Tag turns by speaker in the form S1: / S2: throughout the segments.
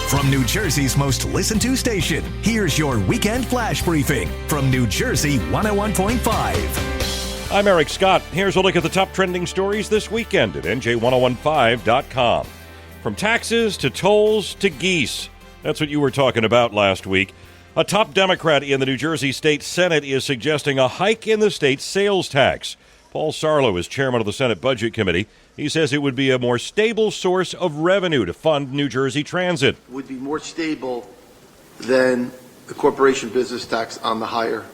S1: From New Jersey's most listened to station, here's your weekend flash briefing from New Jersey 101.5.
S2: I'm Eric Scott. Here's a look at the top trending stories this weekend at NJ1015.com. From taxes to tolls to geese. That's what you were talking about last week. A top Democrat in the New Jersey State Senate is suggesting a hike in the state's sales tax. Paul Sarlo is chairman of the Senate Budget Committee. He says it would be a more stable source of revenue to fund New Jersey Transit.
S3: Would be more stable than the corporation business tax on the higher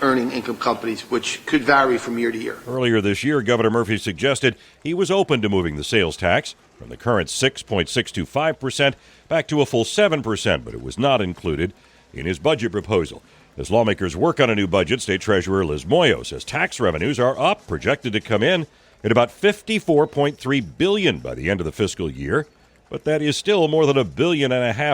S3: earning income companies, which could vary from year to year.
S2: Earlier this year, Governor Murphy suggested he was open to moving the sales tax from the current 6.625% back to a full 7%, but it was not included in his budget proposal. As lawmakers work on a new budget, State Treasurer Liz Moyo says tax revenues are up, projected to come in at about $54.3 billion by the end of the fiscal year. But that is still more than $1.5 billion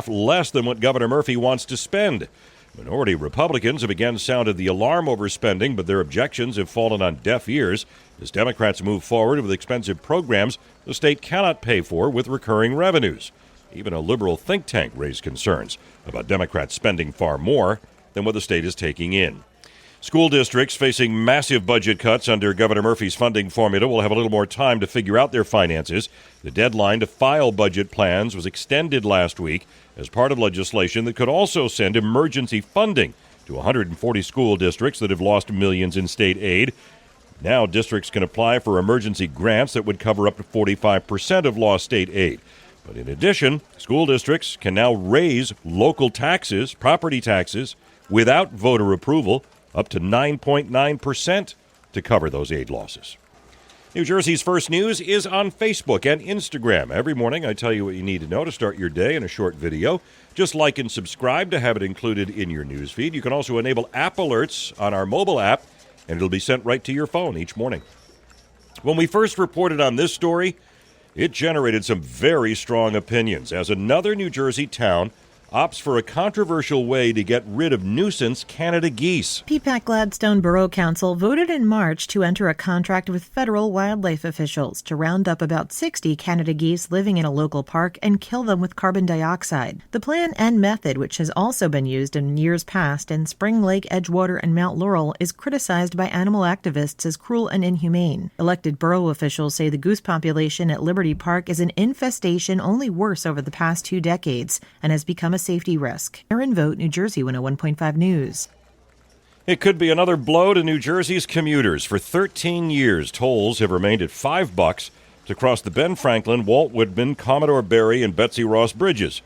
S2: less than what Governor Murphy wants to spend. Minority Republicans have again sounded the alarm over spending, but their objections have fallen on deaf ears as Democrats move forward with expensive programs the state cannot pay for with recurring revenues. Even a liberal think tank raised concerns about Democrats spending far more than what the state is taking in. School districts facing massive budget cuts under Governor Murphy's funding formula will have a little more time to figure out their finances. The deadline to file budget plans was extended last week as part of legislation that could also send emergency funding to 140 school districts that have lost millions in state aid. Now districts can apply for emergency grants that would cover up to 45% of lost state aid. But in addition, school districts can now raise local taxes, property taxes, without voter approval, up to 9.9% to cover those aid losses. New Jersey's First News is on Facebook and Instagram. Every morning I tell you what you need to know to start your day in a short video. Just like and subscribe to have it included in your news feed. You can also enable app alerts on our mobile app, and it'll be sent right to your phone each morning. When we first reported on this story, it generated some very strong opinions as another New Jersey town opts for a controversial way to get rid of nuisance Canada geese.
S4: PPAC Gladstone Borough Council voted in March to enter a contract with federal wildlife officials to round up about 60 Canada geese living in a local park and kill them with carbon dioxide. The plan and method, which has also been used in years past in Spring Lake, Edgewater, and Mount Laurel, is criticized by animal activists as cruel and inhumane. Elected borough officials say the goose population at Liberty Park is an infestation only worse over the past 2 decades and has become a safety risk. Aaron Vogt, New Jersey 101.5 News.
S2: It could be another blow to New Jersey's commuters. For 13 years, tolls have remained at $5 to cross the Ben Franklin, Walt Whitman, Commodore Barry, and Betsy Ross bridges.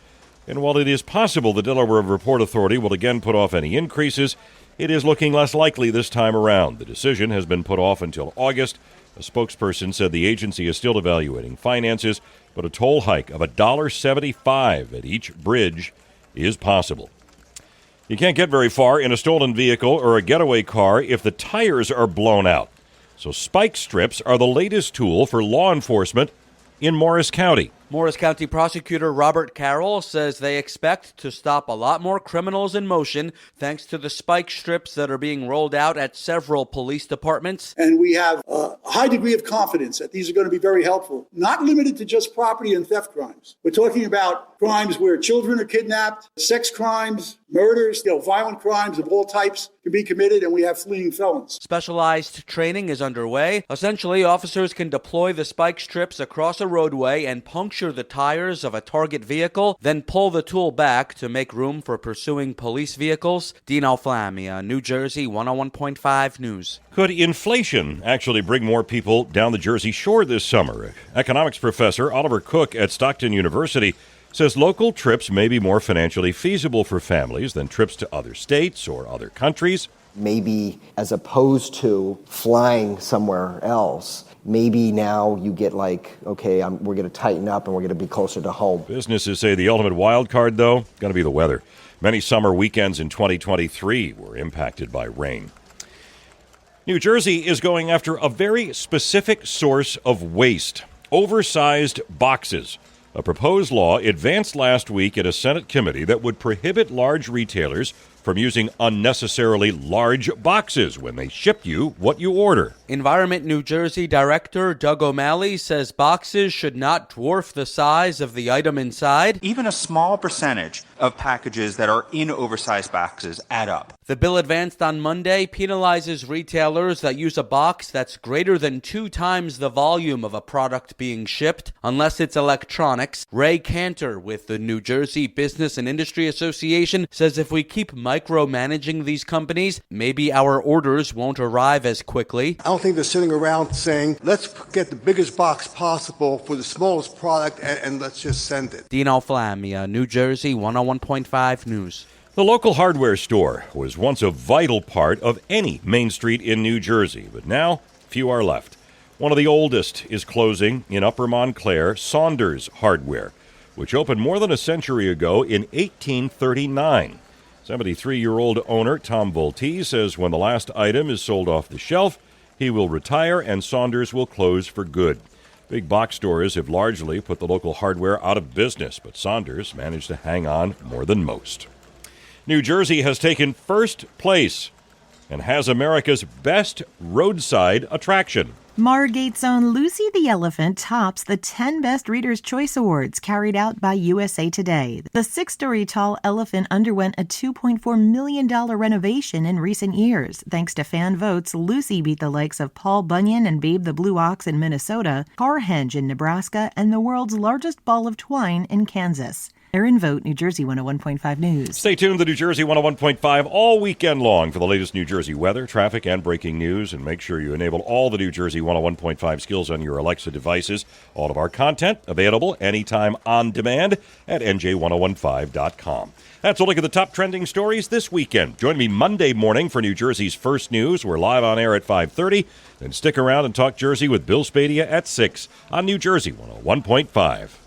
S2: And while it is possible the Delaware River Port Authority will again put off any increases, it is looking less likely this time around. The decision has been put off until August. A spokesperson said the agency is still evaluating finances, but a toll hike of $1.75 at each bridge is possible. You can't get very far in a stolen vehicle or a getaway car if the tires are blown out. So spike strips are the latest tool for law enforcement in Morris County.
S5: Morris County Prosecutor Robert Carroll says they expect to stop a lot more criminals in motion thanks to the spike strips that are being rolled out at several police departments.
S6: And we have a high degree of confidence that these are going to be very helpful, not limited to just property and theft crimes. We're talking about crimes where children are kidnapped, sex crimes, murders, violent crimes of all types can be committed, and we have fleeing felons.
S5: Specialized training is underway. Essentially, officers can deploy the spike strips across a roadway and puncture the tires of a target vehicle, then pull the tool back to make room for pursuing police vehicles. Dean Alflamia, New Jersey 101.5 News.
S2: Could inflation actually bring more people down the Jersey Shore this summer? Economics professor Oliver Cook at Stockton University says local trips may be more financially feasible for families than trips to other states or other countries.
S7: Maybe as opposed to flying somewhere else, maybe now you get we're going to tighten up and we're going to be closer to home.
S2: Businesses say the ultimate wild card, though, going to be the weather. Many summer weekends in 2023 were impacted by rain. New Jersey is going after a very specific source of waste: oversized boxes. A proposed law advanced last week at a Senate committee that would prohibit large retailers from using unnecessarily large boxes when they ship you what you order.
S5: Environment New Jersey Director Doug O'Malley says boxes should not dwarf the size of the item inside.
S8: Even a small percentage of packages that are in oversized boxes add up.
S5: The bill advanced on Monday penalizes retailers that use a box that's greater than 2 times the volume of a product being shipped, unless it's electronics. Ray Cantor with the New Jersey Business and Industry Association says if we keep micromanaging these companies, maybe our orders won't arrive as quickly.
S9: I don't think they're sitting around saying, let's get the biggest box possible for the smallest product and let's just send it.
S5: Dino Flammia, New Jersey 101.5 News.
S2: The local hardware store was once a vital part of any main street in New Jersey, but now few are left. One of the oldest is closing in Upper Montclair, Saunders Hardware, which opened more than a century ago in 1839. 73-year-old owner Tom Volti says when the last item is sold off the shelf, he will retire and Saunders will close for good. Big box stores have largely put the local hardware out of business, but Saunders managed to hang on more than most. New Jersey has taken first place and has America's best roadside attraction.
S4: Margate's own Lucy the Elephant tops the 10 Best Reader's Choice Awards carried out by USA Today. The 6-story tall elephant underwent a $2.4 million renovation in recent years. Thanks to fan votes, Lucy beat the likes of Paul Bunyan and Babe the Blue Ox in Minnesota, Carhenge in Nebraska, and the world's largest ball of twine in Kansas. Erin Vogt, New Jersey 101.5 News.
S2: Stay tuned to New Jersey 101.5 all weekend long for the latest New Jersey weather, traffic, and breaking news. And make sure you enable all the New Jersey 101.5 skills on your Alexa devices. All of our content available anytime on demand at nj1015.com. That's a look at the top trending stories this weekend. Join me Monday morning for New Jersey's First News. We're live on air at 5:30. Then stick around and talk Jersey with Bill Spadia at 6 on New Jersey 101.5.